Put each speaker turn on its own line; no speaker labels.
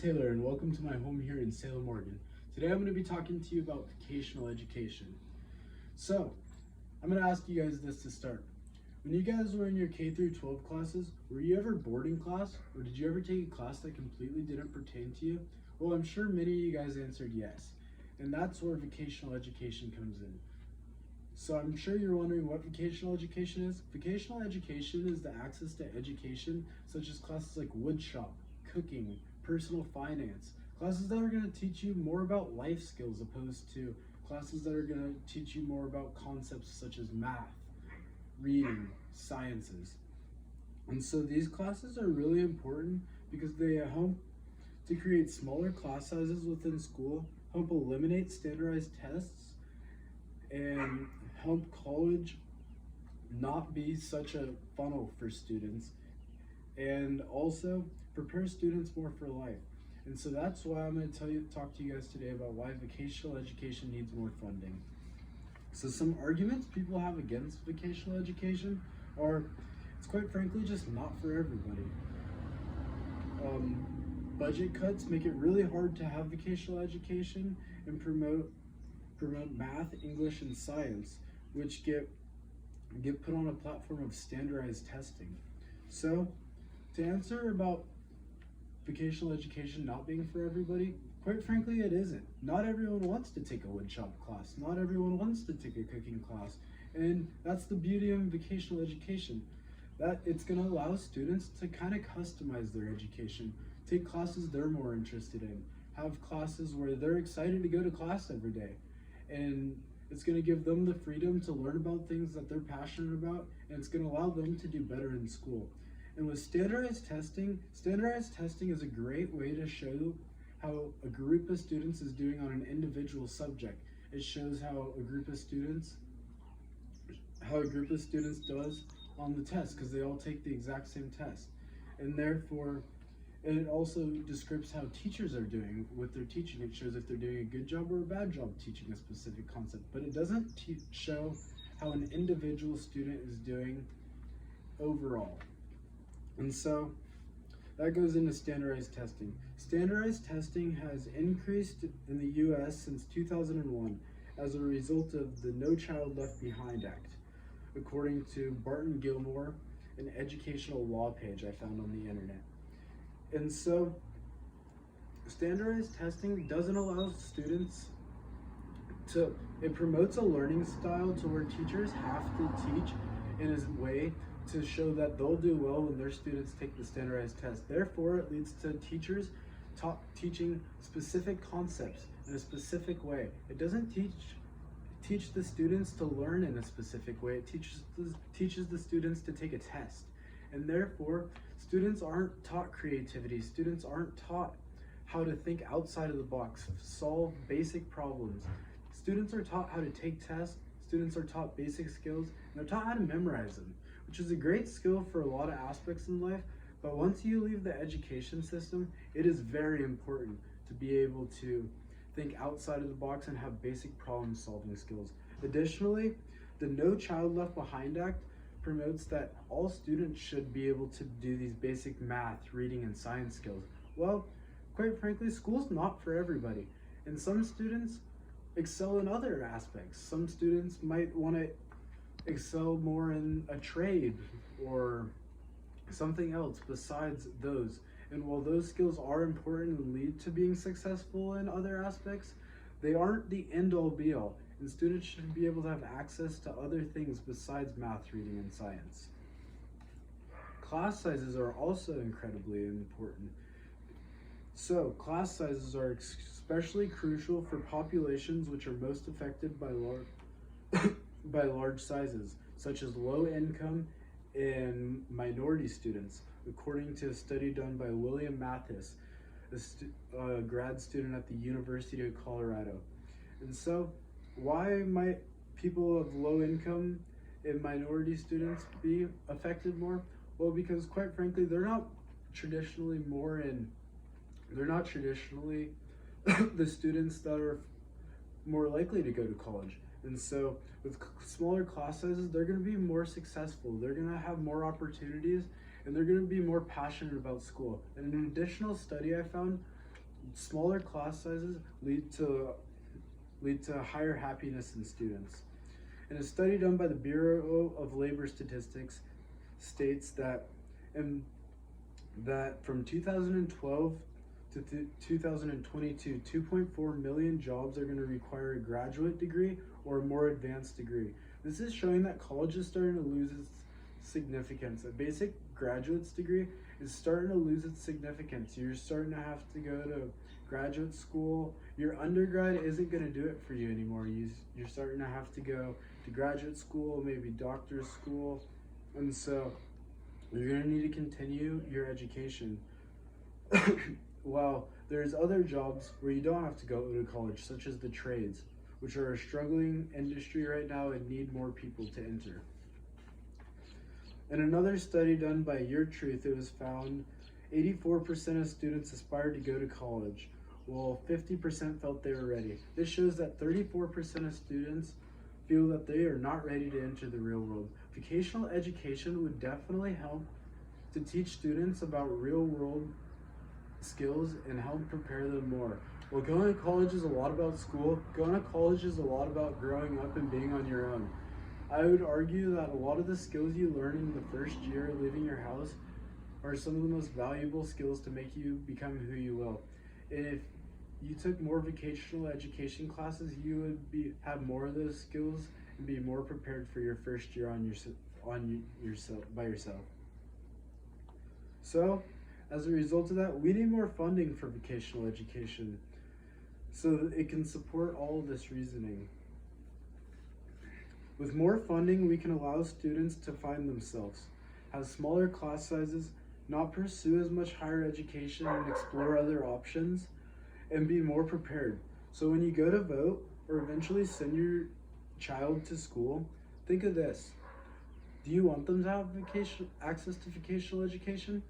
Taylor, and welcome to my home here in Salem, Oregon. Today I'm going to be talking to you about vocational education. So, I'm going to ask you guys this to start. When you guys were in your K through 12 classes, were you ever bored in class, or did you ever take a class that completely didn't pertain to you? Well, I'm sure many of you guys answered yes, and that's where vocational education comes in. So I'm sure you're wondering what vocational education is. Vocational education is the access to education, such as classes like woodshop, cooking, personal finance, classes that are going to teach you more about life skills opposed to classes that are going to teach you more about concepts such as math, reading, sciences. And so these classes are really important because they help to create smaller class sizes within school, help eliminate standardized tests, and help college not be such a funnel for students, and also prepare students more for life. And so that's why I'm going to talk to you guys today about why vocational education needs more funding. So some arguments people have against vocational education are it's quite frankly just not for everybody. Budget cuts make it really hard to have vocational education and promote math, English, and science, which get put on a platform of standardized testing. So to answer about vocational education not being for everybody, quite frankly it isn't. Not everyone wants to take a woodshop class. Not everyone wants to take a cooking class. And that's the beauty of vocational education, that it's going to allow students to kind of customize their education, take classes they're more interested in, have classes where they're excited to go to class every day. And it's going to give them the freedom to learn about things that they're passionate about, and it's going to allow them to do better in school. And with standardized testing is a great way to show how a group of students is doing on an individual subject. It shows how a group of students does on the test, because they all take the exact same test. And therefore, it also describes how teachers are doing with their teaching. It shows if they're doing a good job or a bad job teaching a specific concept, but it doesn't show how an individual student is doing overall. And so that goes into standardized testing. Standardized testing has increased in the US since 2001 as a result of the No Child Left Behind Act, according to Barton Gilmore, an educational law page I found on the internet. And so standardized testing doesn't allow students to, it promotes a learning style to where teachers have to teach in a way to show that they'll do well when their students take the standardized test. Therefore, it leads to teachers teaching specific concepts in a specific way. It doesn't teach the students to learn in a specific way. It teaches the students to take a test. And therefore, students aren't taught creativity. Students aren't taught how to think outside of the box, solve basic problems. Students are taught how to take tests. Students are taught basic skills, and they're taught how to memorize them, which is a great skill for a lot of aspects in life. But once you leave the education system, it is very important to be able to think outside of the box and have basic problem solving skills. Additionally, the No Child Left Behind Act promotes that all students should be able to do these basic math, reading, and science skills. Well, quite frankly, school's not for everybody, and some students excel in other aspects. Some students might want to excel more in a trade or something else besides those. And while those skills are important and lead to being successful in other aspects, they aren't the end-all be-all. And students should be able to have access to other things besides math, reading, and science. Class sizes are also incredibly important. So, class sizes are especially crucial for populations which are most affected by large sizes, such as low income and minority students, according to a study done by William Mathis, a grad student at the University of Colorado. And so, why might people of low income and minority students be affected more? Well, because quite frankly, they're not traditionally the students that are more likely to go to college. And so with smaller class sizes, they're going to be more successful. They're going to have more opportunities, and they're going to be more passionate about school. And an additional study I found Smaller class sizes lead to higher happiness in students. And a study done by the Bureau of Labor Statistics states that from 2012 to 2022, 2.4 million jobs are going to require a graduate degree or a more advanced degree. This is showing that college is starting to lose its significance. A basic graduate's degree is starting to lose its significance. You're starting to have to go to graduate school. Your undergrad isn't going to do it for you anymore. You're starting to have to go to graduate school, maybe doctor's school, and so you're going to need to continue your education. While there's other jobs where you don't have to go to college, such as the trades, which are a struggling industry right now and need more people to enter. In another study done by Your Truth, it was found 84% of students aspired to go to college, while 50% felt they were ready. This shows that 34% of students feel that they are not ready to enter the real world. Vocational education would definitely help to teach students about real world skills and help prepare them more. Well, going to college is a lot about school. Going to college is a lot about growing up and being on your own. I would argue that a lot of the skills you learn in the first year leaving your house are some of the most valuable skills to make you become who you will. And if you took more vocational education classes, you would have more of those skills and be more prepared for your first year by yourself. So, as a result of that, we need more funding for vocational education so that it can support all of this reasoning. With more funding, we can allow students to find themselves, have smaller class sizes, not pursue as much higher education and explore other options, and be more prepared. So when you go to vote or eventually send your child to school, think of this. Do you want them to have access to vocational education?